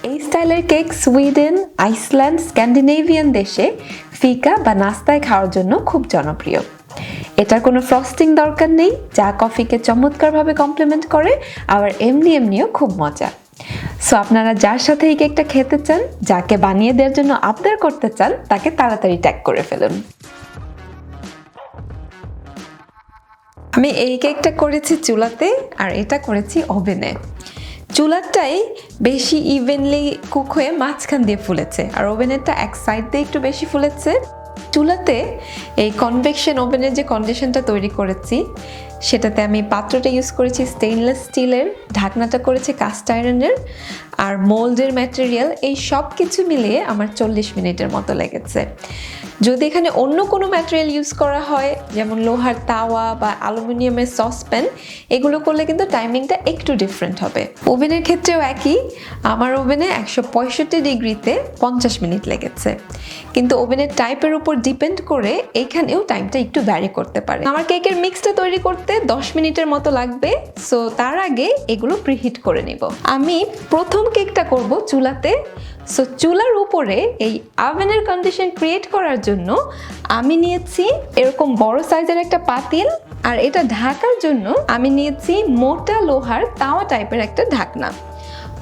এই স্টাইলের cake Sweden, Iceland, Scandinavian দেশে ফিকা বা নাস্তায় খাওয়ার জন্য খুব জনপ্রিয়। এটার কোনো ফ্রস্টিং দরকার নেই, যা কফিকে চমৎকারভাবে কমপ্লিমেন্ট করে, আবার এমনিও খুব মজা। সো আপনারা যার সাথে এই কেকটা খেতে চান, যাকে বানিয়ে দেওয়ার জন্য আবদার করতে চান, তাকে তাড়াতাড়ি ট্যাগ করে ফেলুন। আমি এই কেকটা করেছি চুলাতে আর এটা করেছি ওভেনে। চুলারটাই বেশি ইভেনলি কুক হয়ে মাঝখান দিয়ে ফুলেছে, আর ওভেনেরটা এক সাইড দিয়ে একটু বেশি ফুলেছে। চুলাতে এই কনভেকশন ওভেনের যে কন্ডিশনটা তৈরি করেছি, সেটাতে আমি পাত্রটা ইউজ করেছি স্টেইনলেস স্টিলের, ঢাকনাটা করেছি কাস্ট আয়রনের, আর মোল্ডের ম্যাটেরিয়াল, এই সব কিছু মিলিয়ে আমার 40 মিনিটের মতো লেগেছে। যদি এখানে অন্য কোনো ম্যাটেরিয়াল ইউজ করা হয়, যেমন লোহার তাওয়া বা অ্যালুমিনিয়ামের সসপ্যান, এগুলো করলে কিন্তু টাইমিংটা একটু ডিফারেন্ট হবে। ওভেনের ক্ষেত্রেও একই, আমার ওভেনে 165 ডিগ্রিতে 50 মিনিট লেগেছে, কিন্তু ওভেনের টাইপের উপর ডিপেন্ড করে এইখানেও টাইমটা একটু ভ্যারি করতে পারে। আমার কেকের মিক্সটা তৈরি করতে 10 মিনিটের মতো লাগবে, সো তার আগে এগুলো প্রিহিট করে নিব। আমি প্রথম কেকটা করব চুলাতে। সো চুলার উপরে এই ওভেনের কন্ডিশন ক্রিয়েট করার জন্য আমি নিয়েছি এরকম বড় সাইজের একটা পাতিল, আর এটা ঢাকার জন্য আমি নিয়েছি মোটা লোহার তাওয়া টাইপের একটা ঢাকনা।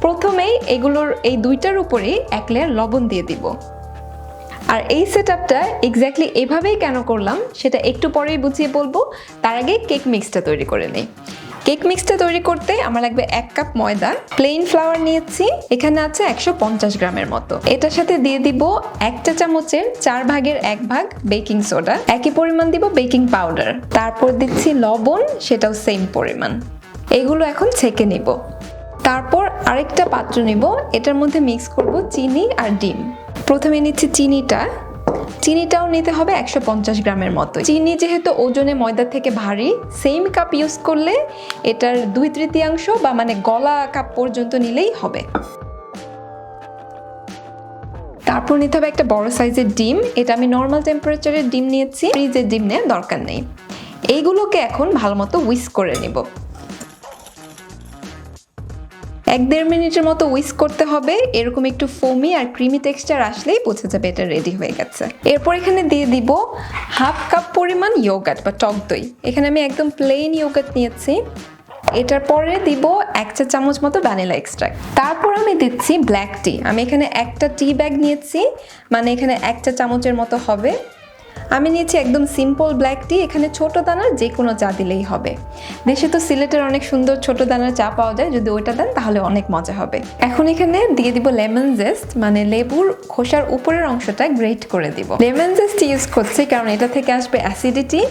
প্রথমেই এগুলোর এই দুইটার উপরেই এক লেয়ার লবণ দিয়ে দিব। আর এই সেটআপটা এক্স্যাক্টলি এভাবেই কেন করলাম সেটা একটু পরেই বুঝিয়ে বলবো। তার আগে কেক মিক্সটা তৈরি করে নিই। কেক মিক্সটা তৈরি করতে আমার লাগবে 1 কাপ ময়দা, প্লেন ফ্লাওয়ার নিয়েছি, এখানে আছে 150 গ্রামের মতো। এটার সাথে দিয়ে দিব 1 চা চামচের 4 ভাগের 1 ভাগ বেকিং সোডা, একই পরিমাণ দিব বেকিং পাউডার, তারপর দিচ্ছি লবণ, সেটাও সেম পরিমাণ। এগুলো এখন ছেঁকে নিব। তারপর আরেকটা পাত্র নিব, এটার মধ্যে মিক্স করব চিনি আর ডিম। প্রথমে নিচ্ছি চিনিটাও নিতে হবে 150 গ্রামের মতো। চিনি যেহেতু ওজনে ময়দা থেকে ভারী, সেম কাপ ইউজ করলে এটার 2/3 বা মানে গলা কাপ পর্যন্ত নিলেই হবে। তারপর নিতে হবে একটা বড় সাইজের ডিম, এটা আমি নর্মাল টেম্পারেচারের ডিম নিয়েছি, ফ্রিজের ডিম নেওয়ার দরকার নেই। এইগুলোকে এখন ভালো মতো হুইস্ক করে নিব। 1-1.5 মিনিটের মতো হুইস্ক করতে হবে, এরকম একটু ফোমি আর ক্রিমি টেক্সচার আসলেই বোঝা যাবে এটা রেডি হয়ে গেছে। এরপর এখানে দিয়ে দিব 1/2 কাপ পরিমাণ ইয়োগার্ট বা টক দই। এখানে আমি একদম প্লেন ইয়োগার্ট নিয়েছি। এটার পরে দিব 1 চা চামচ মতো ভ্যানিলা এক্সট্রাক্ট। তারপর আমি দিচ্ছি ব্ল্যাক টি। আমি এখানে একটা টি ব্যাগ নিয়েছি, মানে এখানে 1 চা চামচের মতো হবে। আমি নিয়েছি একদম সিম্পল ব্ল্যাক টি, এখানে ছোট দানার যে কোনো চা দিলেই হবে। দেশে তো সিলেটের অনেক সুন্দর ছোট দানার চা পাওয়া যায়, যদি ওইটা দেন তাহলে অনেক মজা হবে। এখন এখানে দিয়ে দিব লেমন জেস্ট, মানে লেবুর খোসার উপরের অংশটা গ্রেট করে দিব। লেমন জেস্ট ইউজ করছি কারণ এটা থেকে আসবে অ্যাসিডিটি।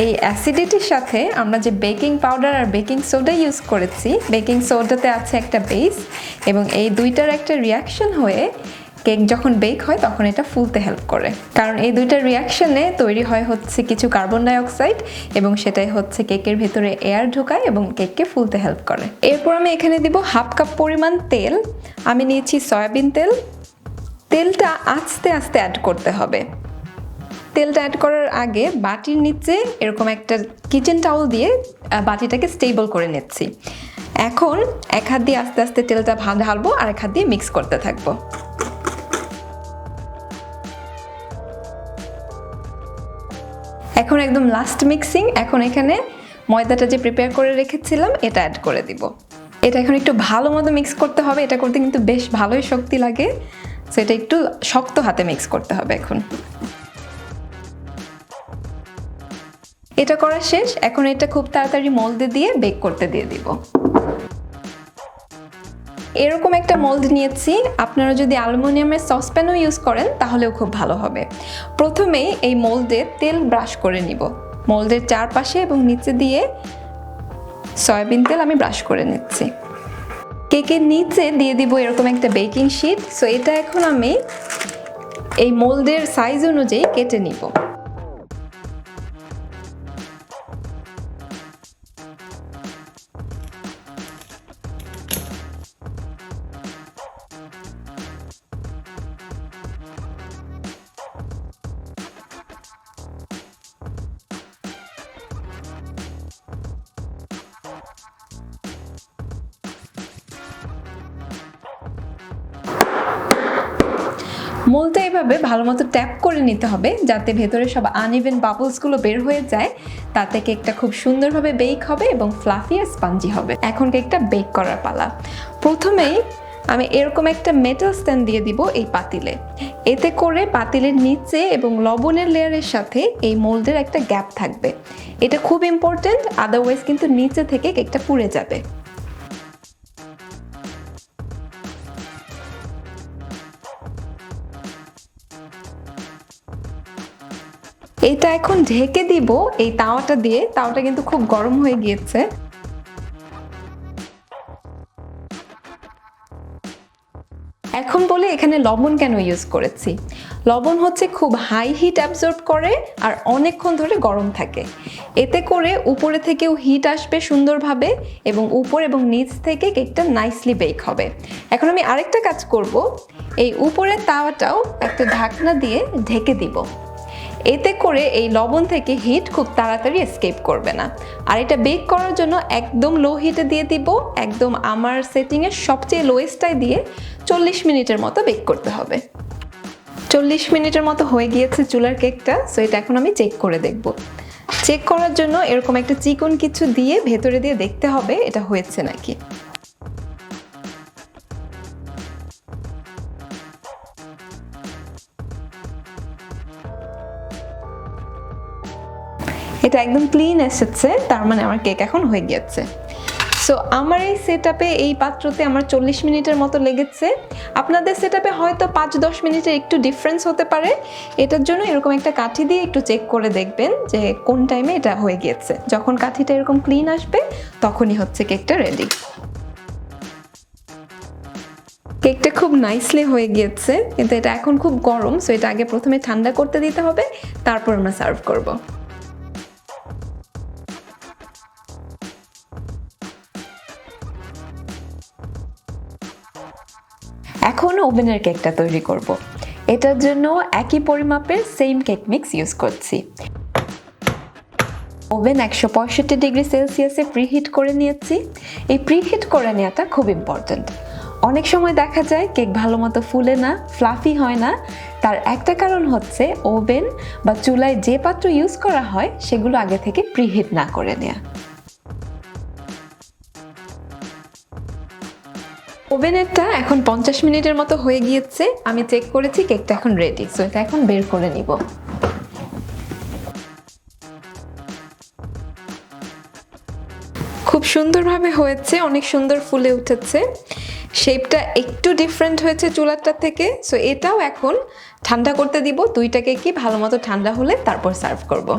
এই অ্যাসিডিটির সাথে আমরা যে বেকিং পাউডার আর বেকিং সোডা ইউজ করেছি, বেকিং সোডাতে আছে একটা বেস, এবং এই দুইটার একটা রিয়াকশন হয়ে কেক যখন বেক হয় তখন এটা ফুলতে হেল্প করে। কারণ এই দুইটা রিয়াকশনে তৈরি হয় হচ্ছে কিছু কার্বন ডাই অক্সাইড, এবং সেটাই হচ্ছে কেকের ভেতরে এয়ার ঢোকায় এবং কেককে ফুলতে হেল্প করে। এরপর আমি এখানে দিব 1/2 কাপ পরিমাণ তেল। আমি নিয়েছি সয়াবিন তেল। তেলটা আস্তে আস্তে অ্যাড করতে হবে। তেলটা অ্যাড করার আগে বাটির নিচে এরকম একটা কিচেন টাওয়েল দিয়ে বাটিটাকে স্টেবল করে নিচ্ছি। এখন এক হাত দিয়ে আস্তে আস্তে তেলটা ঢালবো, আর এক হাত দিয়ে মিক্স করতে থাকবো। এখন একদম লাস্ট মিক্সিং। এখন এখানে ময়দাটা যে প্রিপেয়ার করে রেখেছিলাম এটা অ্যাড করে দিব। এটা এখন একটু ভালো মতো মিক্স করতে হবে। এটা করতে কিন্তু বেশ ভালোই শক্তি লাগে, সো এটা একটু শক্ত হাতে মিক্স করতে হবে। এখন এটা করা শেষ। এখন এটা খুব তাড়াতাড়ি মোল্ডে দিয়ে বেক করতে দিয়ে দিব। এরকম একটা মোল্ড নিয়েছি, আপনারা যদি অ্যালুমিনিয়ামের সসপ্যানও ইউজ করেন তাহলেও খুব ভালো হবে। প্রথমেই এই মোল্ডে তেল ব্রাশ করে নিব। মোল্ডের চারপাশে এবং নিচে দিয়ে সয়াবিন তেল আমি ব্রাশ করে নিচ্ছি। কেকের নিচে দিয়ে দিব এরকম একটা বেকিং শিট। সো এটা এখন আমি এই মোল্ডের সাইজ অনুযায়ী কেটে নিব। মোলটা এভাবে ভালো মতো ট্যাপ করে নিতে হবে যাতে ভেতরে সব আনইভেন বাবলসগুলো বের হয়ে যায়। তাতে কেকটা খুব সুন্দরভাবে বেক হবে এবং ফ্লাফি আর স্পঞ্জি হবে। এখন কেকটা বেক করার পালা। প্রথমেই আমি এরকম একটা মেটাল স্ট্যান্ড দিয়ে দিব এই পাতিলে। এতে করে পাতিলের নিচে এবং লবণের লেয়ারের সাথে এই মোল্ডের একটা গ্যাপ থাকবে। এটা খুব ইম্পর্টেন্ট, আদারওয়াইজ কিন্তু নিচে থেকে কেকটা পুড়ে যাবে। এইটা এখন ঢেকে দিব এই তাওয়াটা দিয়ে। তাওয়াটা কিন্তু খুব গরম হয়ে গিয়েছে। এখন বলি এখানে লবণ কেন ইউজ করেছি। লবণ হচ্ছে খুব হাই হিট অ্যাবজর্ব করে আর অনেকক্ষণ ধরে গরম থাকে। এতে করে উপরে থেকেও হিট আসবে সুন্দরভাবে এবং উপর এবং নিচ থেকে কেকটা নাইসলি বেক হবে। এখন আমি আরেকটা কাজ করব, এই উপরের তাওয়াটাও একটা ঢাকনা দিয়ে ঢেকে দিব। এতে করে এই লবণ থেকে হিট খুব তাড়াতাড়ি এসকেপ করবে না। আর এটা বেক করার জন্য একদম লো হিটে দিয়ে দিব, একদম আমার সেটিংয়ের সবচেয়ে লোয়েস্টটাই দিয়ে 40 মিনিটের মতো বেক করতে হবে। 40 মিনিটের মতো হয়ে গিয়েছে চুলার কেকটা। সো এটা এখন আমি চেক করে দেখব। চেক করার জন্য এরকম একটা চিকন কিছু দিয়ে ভেতরে দিয়ে দেখতে হবে এটা হয়েছে নাকি। এটা একদম ক্লিন এসেছে, তার মানে আমার কেক এখন হয়ে গিয়েছে। সো আমার এই সেটআপে এই পাত্রতে আমার 40 মিনিটের মতো লেগেছে। আপনাদের সেটআপে হয়তো 5-10 মিনিটের একটু ডিফারেন্স হতে পারে। এটার জন্য এরকম একটা কাঠি দিয়ে একটু চেক করে দেখবেন যে কোন টাইমে এটা হয়ে গিয়েছে। যখন কাঠিটা এরকম ক্লিন আসবে তখনই হচ্ছে কেকটা রেডি। কেকটা খুব নাইসলি হয়ে গিয়েছে, কিন্তু এটা এখন খুব গরম। সো এটা আগে প্রথমে ঠান্ডা করতে দিতে হবে, তারপর আমরা সার্ভ করব। এখন ওভেনের কেকটা তৈরি করব। এটার জন্য একই পরিমাপের সেম কেক মিক্স ইউজ করছি। ওভেন 165 ডিগ্রি সেলসিয়াসে প্রিহিট করে নিয়েছি। এই প্রিহিট করে নেওয়াটা খুব ইম্পর্ট্যান্ট। অনেক সময় দেখা যায় কেক ভালো মতো ফুলে না, ফ্লাফি হয় না। তার একটা কারণ হচ্ছে ওভেন বা চুলায় যে পাত্র ইউজ করা হয় সেগুলো আগে থেকে প্রিহিট না করে নেওয়া। ওভেনেরটা এখন 50 মিনিটের মতো হয়ে গিয়েছে। আমি চেক করেছি কেকটা এখন রেডি। সো এটা এখন বের করে নিব। খুব সুন্দরভাবে হয়েছে, অনেক সুন্দর ফুলে উঠেছে। শেপটা একটু ডিফারেন্ট হয়েছে চুলাটা থেকে। সো এটাও এখন ঠান্ডা করতে দিব। দুইটা কেকই ভালো মতো ঠান্ডা হলে তারপর সার্ভ করব।